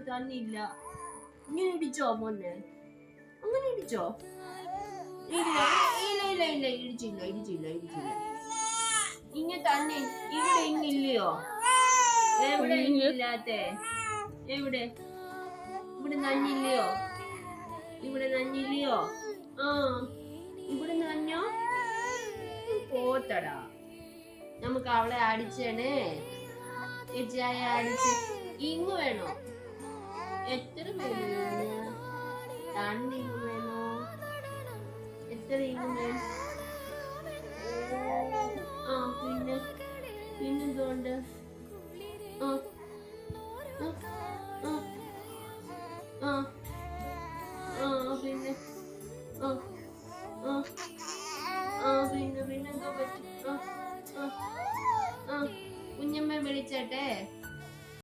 തന്നില്ല. ഇങ്ങനെ ഇടിച്ചോ മോനെ? അങ്ങനെ ഇടിച്ചോ? ഇല്ല ഇല്ല ഇല്ല ഇല്ല, ഇടിച്ചില്ല ഇടിച്ചില്ല ഇടിച്ചില്ല. ഇങ്ങ തന്നെ ഇവിടെ ഇങ്ങില്ലയോ? എവിടെ ഇല്ലാത്തെ? എവിടെ? ഇവിടെ നഞ്ഞില്ലയോ? ഇവിടെ നഞ്ഞില്ലയോ? ആ ഇവിടെ നഞ്ഞോ? പോത്തടാ. നമുക്ക് അവളെ അടിച്ചേണേ. ചേച്ചിയായ അടിച്ച്. ഇങ്ങ് വേണോ? എത്ര വേണോ? രണ്ട് ഇങ്ങ് വേണോ? എത്ര ഇങ്ങ് വേണം? ആ പിന്നെന്തുകൊണ്ട്? ആ